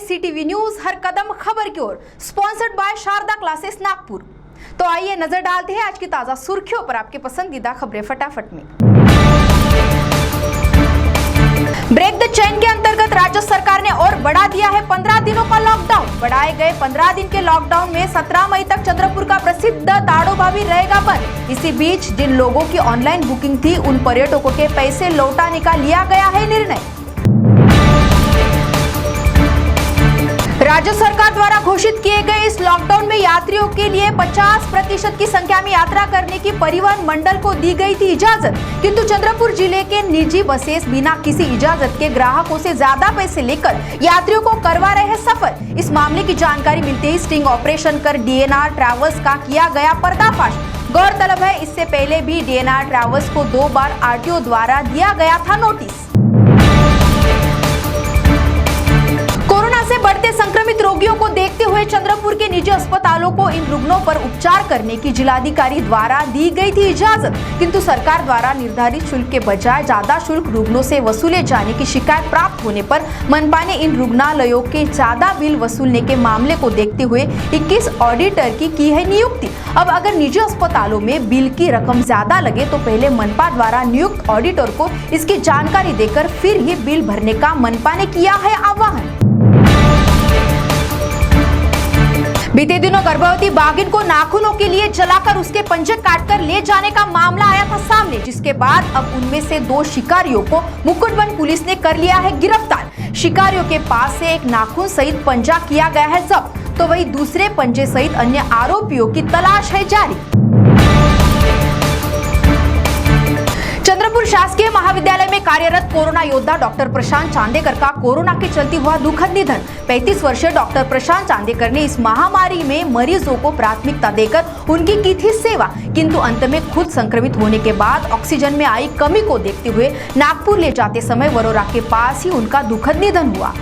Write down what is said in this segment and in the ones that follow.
CTV news हर कदम खबर की ओर, sponsored by Sharda classes Nagpur. तो आइए नजर डालते हैं आज की ताजा सुर्खियों पर आपके पसंदीदा खबरें फटाफट में। ब्रेक द चेन के अंतर्गत राज्य सरकार ने और बढ़ा दिया है 15 दिनों का लॉकडाउन। बढ़ाए गए 15 दिन के लॉकडाउन में 17 मई तक चंद्रपुर का प्रसिद्ध ताड़ोबा भी रहेगा बंद। इसी बीच जिन लोगों की ऑनलाइन बुकिंग थी उन पर्यटकों के पैसे लौटाने का लिया गया है निर्णय। राज्य सरकार द्वारा घोषित किए गए इस लॉकडाउन में यात्रियों के लिए 50% की संख्या में यात्रा करने की परिवहन मंडल को दी गई थी इजाजत, किंतु चंद्रपुर जिले के निजी बसेस बिना किसी इजाजत के ग्राहकों से ज्यादा पैसे लेकर यात्रियों को करवा रहे हैं सफर। इस मामले की जानकारी मिलते ही स्टिंग ऑपरेशन कर डीएनआर ट्रैवल्स का किया गया पर्दाफाश। गौरतलब है इससे पहले भी डीएनआर ट्रैवल्स को 2 बार आरटीओ द्वारा दिया गया था नोटिस। कोरोना से बढ़ते संक्रमित रोगियों को देखते हुए चंद्रपुर के निजी अस्पतालों को इन रुग्णों पर उपचार करने की जिलाधिकारी द्वारा दी गई थी इजाजत, किंतु सरकार द्वारा निर्धारित शुल्क के बजाय ज्यादा शुल्क रुग्णों से वसूले जाने की शिकायत प्राप्त होने पर मनपा ने इन रुग्णालयों के ज्यादा बिल वसूलने के मामले को देखते हुए 21 ऑडिटर की है नियुक्ति। अब अगर निजी अस्पतालों में बिल की रकम ज्यादा लगे तो पहले मनपा द्वारा नियुक्त ऑडिटर को इसकी जानकारी देकर फिर ही बिल भरने का मनपा ने किया है आह्वान। बीते दिनों गर्भवती बाघिन को नाखूनों के लिए जलाकर उसके पंजे काटकर ले जाने का मामला आया था सामने, जिसके बाद अब उनमें से 2 शिकारियों को मुकुटबंद पुलिस ने कर लिया है गिरफ्तार। शिकारियों के पास से एक नाखून सहित पंजा किया गया है जब्त, तो वही दूसरे पंजे सहित अन्य आरोपियों की तलाश है जारी। चंद्रपुर शासकीय महाविद्यालय में कार्यरत कोरोना योद्धा डॉक्टर प्रशांत चांदेकर का कोरोना के चलते हुआ दुखद निधन। 35 वर्षीय डॉक्टर प्रशांत चांदेकर ने इस महामारी में मरीजों को प्राथमिकता देकर उनकी की थी सेवा, किंतु अंत में खुद संक्रमित होने के बाद ऑक्सीजन में आई कमी को देखते हुए नागपुर ले जाते समय वरोरा के पास ही उनका दुखद निधन हुआ।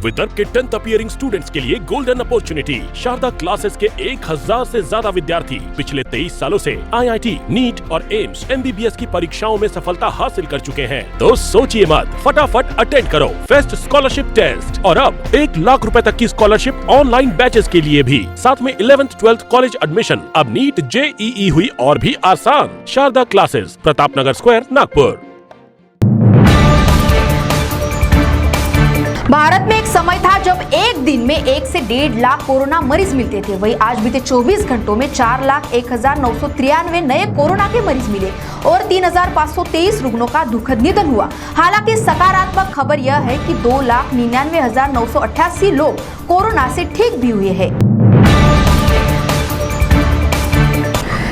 विदर्भ के 10th अपीयरिंग स्टूडेंट्स के लिए गोल्डन अपॉर्चुनिटी। शारदा क्लासेस के 1000 से ज्यादा विद्यार्थी पिछले 23 सालों से आईआईटी, नीट और एम्स, एमबीबीएस की परीक्षाओं में सफलता हासिल कर चुके हैं। तो सोचिए मत, फटाफट अटेंड करो फेस्ट स्कॉलरशिप टेस्ट। और अब 1 लाख रुपए तक की स्कॉलरशिप ऑनलाइन बैचेस के लिए भी, साथ में 11th 12th कॉलेज एडमिशन। अब नीट जेईई हुई और भी आसान। Sharda classes, Pratap Nagar square, Nagpur. भारत में एक समय था जब एक दिन में 1 से 1.5 लाख कोरोना मरीज मिलते थे। वहीं आज बीते 24 घंटों में 4,01,993 नए कोरोना के मरीज मिले और 3,523 रुग्णों का दुखद निधन हुआ। हालांकि सकारात्मक खबर यह है कि 2,99,988 लोग कोरोना से ठीक भी हुए हैं।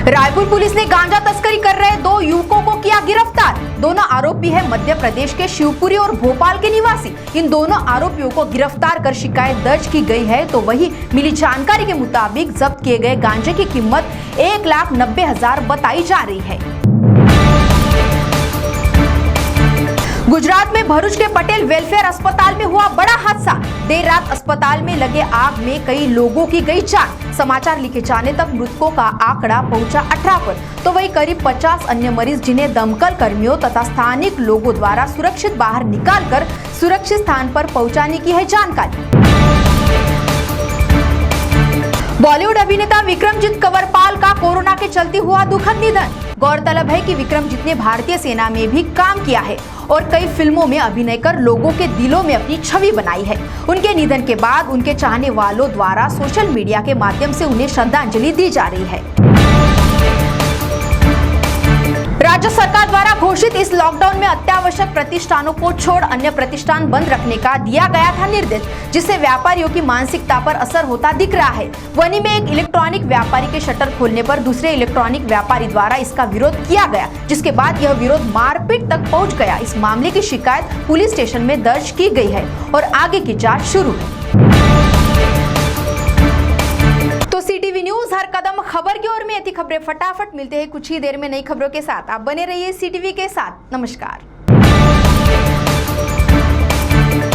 रायपुर पुलिस ने गांजा तस्करी कर रहे 2 युवकों को किया गिरफ्तार। दोनों आरोपी है मध्य प्रदेश के शिवपुरी और भोपाल के निवासी। इन दोनों आरोपियों को गिरफ्तार कर शिकायत दर्ज की गई है। तो वही मिली जानकारी के मुताबिक जब्त किए गए गांजे की कीमत 1,90,000 बताई जा रही है। गुजरात में भरूच के पटेल वेलफेयर अस्पताल में हुआ बड़ा हादसा। देर रात अस्पताल में लगे आग में कई लोगों की गई जान। समाचार लिखे जाने तक मृतकों का आंकड़ा पहुंचा 18 पर। तो वही करीब 50 अन्य मरीज जिन्हें दमकल कर्मियों तथा स्थानिक लोगों द्वारा सुरक्षित बाहर निकालकर सुरक्षित स्थान पर पहुंचाने की है जानकारी। बॉलीवुड अभिनेता विक्रमजीत कंवरपाल का कोरोना के चलते हुआ दुखद निधन। गौरतलब है कि विक्रमजीत ने भारतीय सेना में भी काम किया है और कई फिल्मों में अभिनय कर लोगों के दिलों में अपनी छवि बनाई है। उनके निधन के बाद उनके चाहने वालों द्वारा सोशल मीडिया के माध्यम से उन्हें श्रद्धांजलि दी जा रही है। राज्य सरकार द्वारा घोषित इस लॉकडाउन में अत्यावश्यक प्रतिष्ठानों को छोड़ अन्य प्रतिष्ठान बंद रखने का दिया गया था निर्देश, जिससे व्यापारियों की मानसिकता पर असर होता दिख रहा है। वहीं में एक इलेक्ट्रॉनिक व्यापारी के शटर खोलने पर दूसरे इलेक्ट्रॉनिक व्यापारी द्वारा इसका विरोध किया गया, जिसके बाद यह विरोध मारपीट तक पहुंच गया। इस मामले की शिकायत पुलिस स्टेशन में दर्ज की गई है और आगे की जाँच शुरू है। सीटीवी न्यूज हर कदम खबर की ओर में ऐसी खबरें फटाफट मिलते हैं कुछ ही देर में नई खबरों के साथ। आप बने रहिए सीटीवी के साथ। नमस्कार।